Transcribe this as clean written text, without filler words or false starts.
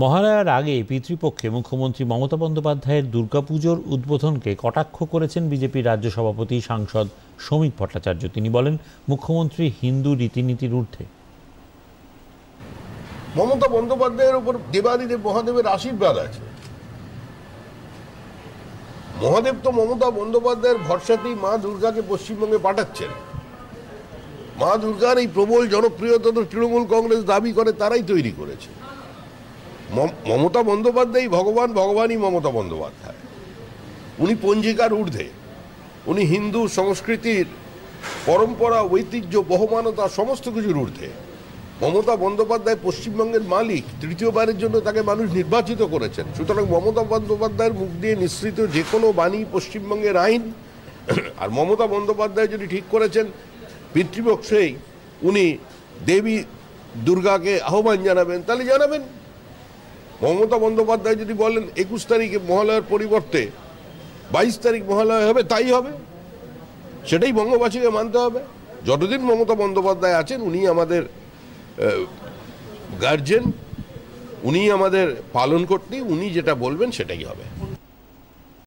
মহালয়ার আগে পিতৃপক্ষে মুখ্যমন্ত্রী মমতা বন্দ্যোপাধ্যায়ের দুর্গাপুজোর উদ্বোধনকে কটাক্ষ করেছেন বিজেপির রাজ্য সভাপতি সাংসদ শ্রমিক ভট্টাচার্য। তিনি বলেন, মুখ্যমন্ত্রী হিন্দু রীতিনীতির ঊর্ধ্বে। মমতা বন্দ্যোপাধ্যায়ের উপর দেবাদিদেব মহাদেবের আশীর্বাদ আছে। মহাদেব তো মমতা বন্দ্যোপাধ্যায়ের ভরসাতেই মা দুর্গাকে পশ্চিমবঙ্গে পাঠাচ্ছেন। মা দুর্গার এই প্রবল জনপ্রিয়তা তো তৃণমূল কংগ্রেস দাবি করে তারাই তৈরি করেছে। মমতা বন্দ্যোপাধ্যায় ভগবান, ভগবানই মমতা বন্দ্যোপাধ্যায়। উনি পঞ্জিকার ঊর্ধ্বে, উনি হিন্দু সংস্কৃতির পরম্পরা, ঐতিহ্য, বহমানতা সমস্ত কিছুর ঊর্ধ্বে। মমতা বন্দ্যোপাধ্যায় পশ্চিমবঙ্গের মালিক, তৃতীয়বারের জন্য তাকে মানুষ নির্বাচিত করেছেন। সুতরাং মমতা বন্দ্যোপাধ্যায়ের মুখ দিয়ে নিঃসৃত যে কোনো বাণী পশ্চিমবঙ্গের আইন। আর মমতা বন্দ্যোপাধ্যায় যদি ঠিক করেছেন পিতৃপক্ষেই উনি দেবী দুর্গাকে আহ্বান জানাবেন, তাহলে জানাবেন। মমতা বন্দ্যোপাধ্যায় যদি বলেন 21 তারিখে মহালয়ার পরিবর্তে 22 তারিখ মহালয়া হবে, তাই হবে। সেটাই বঙ্গবাসীকে মানতে হবে। যতদিন মমতা বন্দ্যোপাধ্যায় আছেন উনি আমাদের গার্জেন, উনি আমাদের পালন কর্ত্রী, উনি যেটা বলবেন সেটাই হবে।